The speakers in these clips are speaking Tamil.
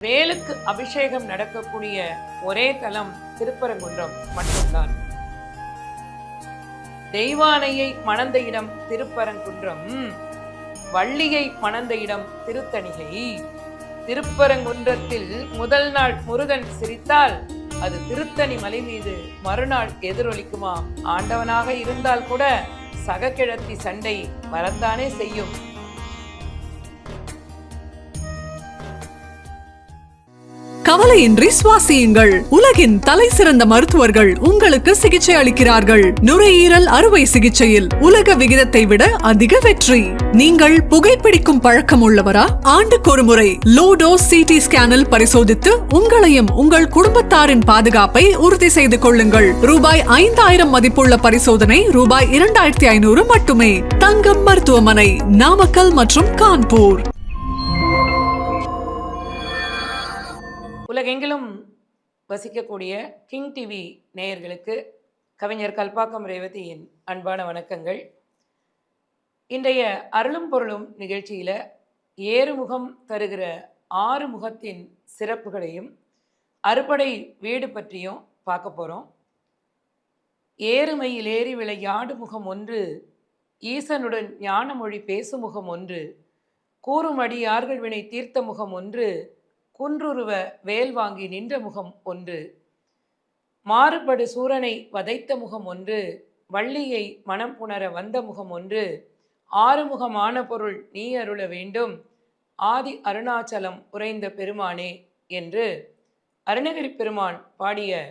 வேலுக்கு அபிஷேகம் நடக்கக்கூடிய ஒரே தலம் திருப்பரங்குன்றம் மட்டும்தான். தெய்வானையை மணந்த இடம் திருப்பரங்குன்றம், வள்ளியை மணந்த இடம் திருத்தணிகை. திருப்பரங்குன்றத்தில் முதல் நாள் முருகன் சிரித்தால் அது திருத்தணி மலை மீது மறுநாள் எதிரொலிக்குமா? ஆண்டவனாக இருந்தால் கூட சகக்கிழத்தி சண்டை வரத்தானே செய்யும். கவலையின்றி சுவாசியுங்கள். உலகின் தலை சிறந்த மருத்துவர்கள் உங்களுக்கு சிகிச்சை அளிக்கிறார்கள். நுரையீரல் அறுவை சிகிச்சையில் உலக விகிதத்தை விட அதிக வெற்றி. நீங்கள் புகைப்பிடிக்கும் பழக்கம் உள்ளவரா? ஆண்டுக்கு ஒரு முறை லோ டோஸ் சிடி ஸ்கேனில் பரிசோதித்து உங்களையும் உங்கள் குடும்பத்தாரின் பாதுகாப்பை உறுதி செய்து கொள்ளுங்கள். ரூபாய் 5000 மதிப்புள்ள பரிசோதனை ரூபாய் 2500 மட்டுமே. தங்கம் மருத்துவமனை, நாமக்கல் மற்றும் கான்பூர். உலகெங்கிலும் வசிக்கக்கூடிய கிங் டிவி நேயர்களுக்கு கவிஞர் கல்பாக்கம் ரேவதியின் அன்பான வணக்கங்கள். இன்றைய அருளும் பொருளும் நிகழ்ச்சியில் ஏறுமுகம் தருகிற 6 முகத்தின் சிறப்புகளையும் அறுபடை வீடு பற்றியும் பார்க்க போகிறோம். ஏறுமையில் ஏறி விளையாடு முகம் ஒன்று, ஈசனுடன் ஞான மொழி பேசும் முகம் ஒன்று, கூறும் அடியார்கள் வினை தீர்த்த முகம் ஒன்று, குன்றுருவ வேல் வாங்கி நின்ற முகம் ஒன்று, மாறுபடு சூரனை வதைத்த முகம் ஒன்று, வள்ளியை மனம் புணர வந்த முகம் ஒன்று, 6 முகமான பொருள் நீ அருள வேண்டும், ஆதி அருணாச்சலம் உறைந்த பெருமானே என்று அருணகிரி பெருமான் பாடிய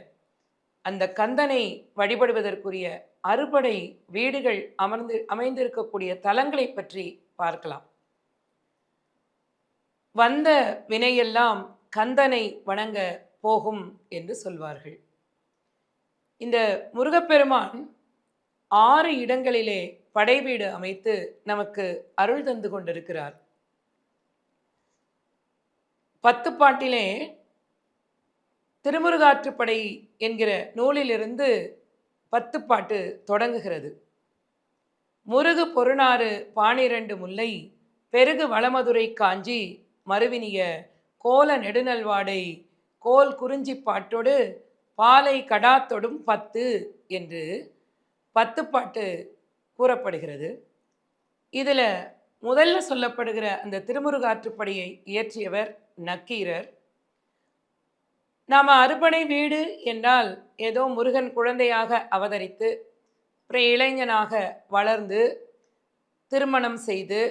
அந்த கந்தனை வழிபடுவதற்குரிய அறுபடை வீடுகள் அமைந்திருக்கக்கூடிய தலங்களை பற்றி பார்க்கலாம். வந்த வினையெல்லாம் கந்தனை வணங்க போகும் என்று சொல்வார்கள். இந்த முருகப்பெருமான் 6 இடங்களிலே படைவீடு அமைத்து நமக்கு அருள் தந்து கொண்டிருக்கிறார். 10 பாட்டிலே திருமுருகாற்றுப்படை என்கிற நூலிலிருந்து 10 பாட்டு தொடங்குகிறது. முருகு பொருநாறு 12 முல்லை, பெருகு வளமதுரை காஞ்சி, மறுவினிய கோல நெடுநல்வாடை, கோல் குறிஞ்சி பாட்டோடு பாலை கடாத்தொடும் 10 என்று 10 பாட்டு கூறப்படுகிறது. இதில் முதல்ல சொல்லப்படுகிற அந்த திருமுருகாற்றுப்படையை இயற்றியவர் நக்கீரர். நாம் அறுபடை வீடு என்றால் ஏதோ முருகன் குழந்தையாக அவதரித்து அப்புறம் இளைஞனாக வளர்ந்து திருமணம் செய்து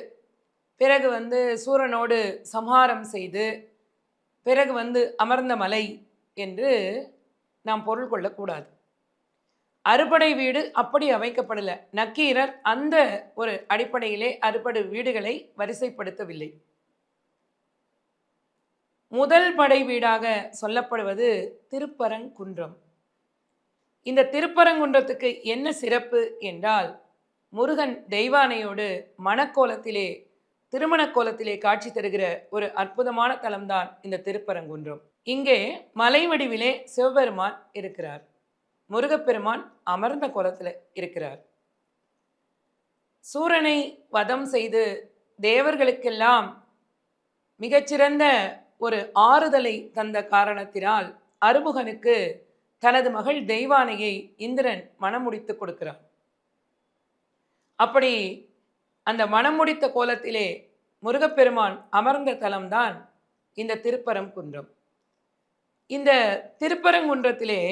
பிறகு சூரனோடு சம்ஹாரம் செய்து பிறகு அமர்ந்த மலை என்று நாம் பொருள் கொள்ளக்கூடாது. அறுபடை வீடு அப்படி அமைக்கப்படலை. நக்கீரர் அந்த ஒரு அடிப்படையிலே அறுபடை வீடுகளை வரிசைப்படுத்தவில்லை. முதல் படை வீடாக சொல்லப்படுவது திருப்பரங்குன்றம். இந்த திருப்பரங்குன்றத்துக்கு என்ன சிறப்பு என்றால், முருகன் தெய்வானையோடு மணக்கோலத்திலே திருமண கோலத்திலே காட்சி தருகிற ஒரு அற்புதமான தலம்தான் இந்த திருப்பரங்குன்றம். இங்கே மலை வடிவிலே சிவபெருமான் இருக்கிறார். முருகப்பெருமான் அமர்ந்த கோலத்தில் இருக்கிறார். சூரனை வதம் செய்து தேவர்களுக்கெல்லாம் மிகச்சிறந்த ஒரு ஆறுதலை தந்த காரணத்தினால் அருமுகனுக்கு தனது மகள் தெய்வானையை இந்திரன் மணமுடித்து கொடுக்கிறார். அப்படி அந்த மணமுடித்த கோலத்திலே முருகப்பெருமான் அமர்ந்த தலம்தான் இந்த திருப்பரங்குன்றம். இந்த திருப்பரங்குன்றத்திலே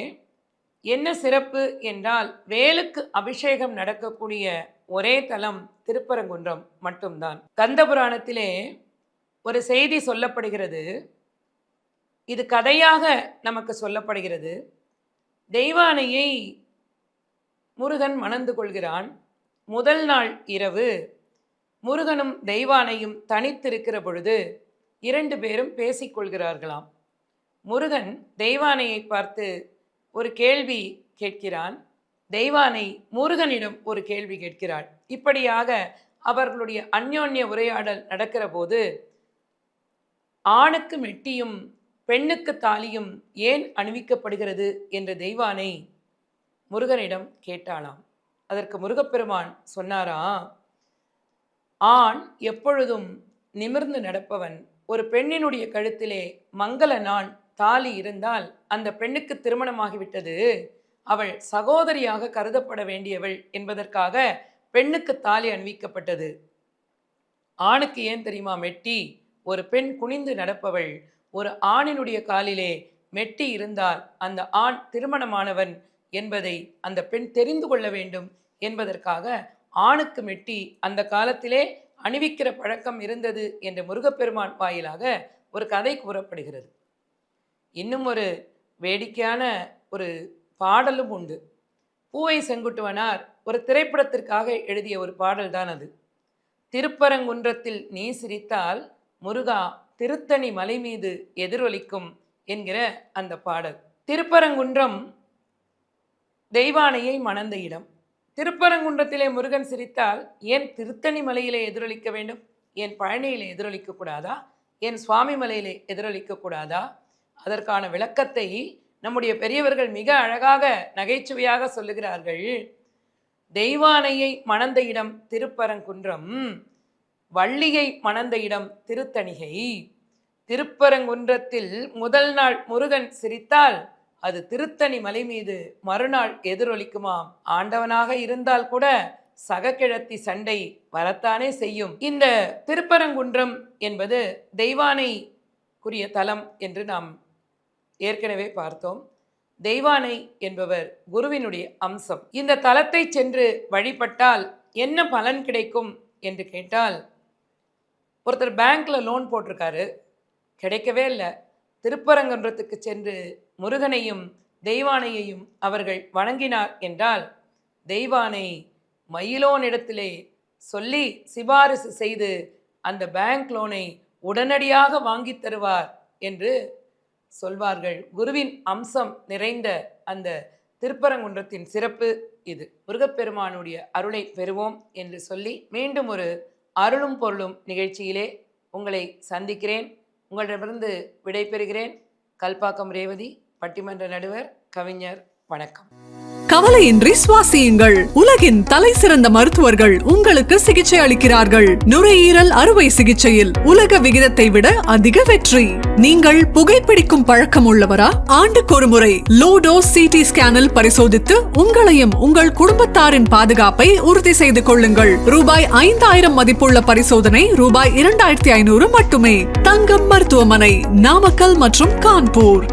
என்ன சிறப்பு என்றால், வேலுக்கு அபிஷேகம் நடக்கக்கூடிய ஒரே தலம் திருப்பரங்குன்றம் மட்டும்தான். கந்தபுராணத்திலே ஒரு செய்தி சொல்லப்படுகிறது. இது கதையாக நமக்கு சொல்லப்படுகிறது. தெய்வானையை முருகன் மணந்து கொள்கிறான். முதல் நாள் இரவு முருகனும் தெய்வானையும் தனித்திருக்கிற பொழுது 2 பேரும் பேசிக்கொள்கிறார்களாம். முருகன் தெய்வானையை பார்த்து ஒரு கேள்வி கேட்கிறான். தெய்வானை முருகனிடம் ஒரு கேள்வி கேட்கிறாள். இப்படியாக அவர்களுடைய அந்யோன்ய உரையாடல் நடக்கிற போது, ஆணுக்கு மெட்டியும் பெண்ணுக்கு தாலியும் ஏன் அணிவிக்கப்படுகிறது என்று தெய்வானை முருகனிடம் கேட்டாளாம். அதற்கு முருகப்பெருமான் சொன்னாரா, ஆண் எப்பொழுதும் நிமிர்ந்து நடப்பவன், ஒரு பெண்ணினுடைய கழுத்திலே மங்கள நாள் தாலி இருந்தால் அந்த பெண்ணுக்கு திருமணமாகிவிட்டது, அவள் சகோதரியாக கருதப்பட வேண்டியவள் என்பதற்காக பெண்ணுக்கு தாலி அணிவிக்கப்பட்டது. ஆணுக்கு ஏன் தெரியுமா மெட்டி? ஒரு பெண் குனிந்து நடப்பவள். ஒரு ஆணினுடைய காலிலே மெட்டி இருந்தால் அந்த ஆண் திருமணமானவன் என்பதை அந்த பெண் தெரிந்து கொள்ள வேண்டும் என்பதற்காக ஆணுக்கு மெட்டி அந்த காலத்திலே அணிவிக்கிற பழக்கம் இருந்தது என்று முருகப்பெருமான் வாயிலாக ஒரு கதை கூறப்படுகிறது. இன்னும் ஒரு வேடிக்கையான ஒரு பாடலும் உண்டு. பூவை செங்குட்டுவனார் ஒரு திரைப்படத்திற்காக எழுதிய ஒரு பாடல் தான் அது. திருப்பரங்குன்றத்தில் நீ சிரித்தால் முருகா திருத்தணி மலை மீது எதிரொலிக்கும் என்கிற அந்த பாடல். திருப்பரங்குன்றம் தெய்வானையை மணந்த இடம். திருப்பரங்குன்றத்திலே முருகன் சிரித்தால் ஏன் திருத்தணி மலையிலே எதிரொலிக்க வேண்டும்? ஏன் பழனியிலே எதிரொலிக்க கூடாதா? ஏன் சுவாமி மலையிலே எதிரொலிக்க கூடாதா? அதற்கான விளக்கத்தை நம்முடைய பெரியவர்கள் மிக அழகாக நகைச்சுவையாக சொல்லுகிறார்கள். தெய்வானையை மணந்த இடம் திருப்பரங்குன்றம், வள்ளியை மணந்த இடம் திருத்தணிகை. திருப்பரங்குன்றத்தில் முதல் நாள் முருகன் சிரித்தால் அது திருத்தணி மலை மீது மறுநாள் எதிரொலிக்குமாம். ஆண்டவனாக இருந்தால் கூட சகக்கிழத்தி சண்டை வரத்தானே செய்யும். இந்த திருப்பரங்குன்றம் என்பது தெய்வானைக்குரிய தலம் என்று நாம் ஏற்கனவே பார்த்தோம். தெய்வானை என்பவர் குருவினுடைய அம்சம். இந்த தலத்தை சென்று வழிபட்டால் என்ன பலன் கிடைக்கும் என்று கேட்டால், ஒருத்தர் பேங்க்ல லோன் போட்டிருக்காரு, கிடைக்கவே இல்லை. திருப்பரங்குன்றத்துக்கு சென்று முருகனையும் தெய்வானையையும் அவர்கள் வணங்கினார் என்றால் தெய்வானை மயிலோனிடத்திலே சொல்லி சிபாரிசு செய்து அந்த பேங்க் லோனை உடனடியாக வாங்கி தருவார் என்று சொல்வார்கள். குருவின் அம்சம் நிறைந்த அந்த திருப்பரங்குன்றத்தின் சிறப்பு இது. முருகப்பெருமானுடைய அருளை பெறுவோம் என்று சொல்லி மீண்டும் ஒரு அருளும் பொருளும் நிகழ்ச்சியிலே உங்களை சந்திக்கிறேன். உங்களிடமிருந்து விடைபெறுகிறேன். கல்பாக்கம் ரேவதி, பட்டிமன்ற நடுவர், கவிஞர். வணக்கம். கவலையின்றி சுவாசியுங்கள். உலகின் தலை சிறந்த மருத்துவர்கள் உங்களுக்கு சிகிச்சை அளிக்கிறார்கள். நுரையீரல் அறுவை சிகிச்சையில் உலக விகிதத்தை விட அதிக வெற்றி. நீங்கள் புகைப்பிடிக்கும் பழக்கம் உள்ளவரா? ஆண்டுக்கு ஒரு முறை லோ டோஸ் சிடி ஸ்கேனில் பரிசோதித்து உங்களையும் உங்கள் குடும்பத்தாரின் பாதுகாப்பை உறுதி செய்து கொள்ளுங்கள். ரூபாய் 5000 மதிப்புள்ள பரிசோதனை ரூபாய் 2500 மட்டுமே. தங்கம் மருத்துவமனை, நாமக்கல் மற்றும் கான்பூர்.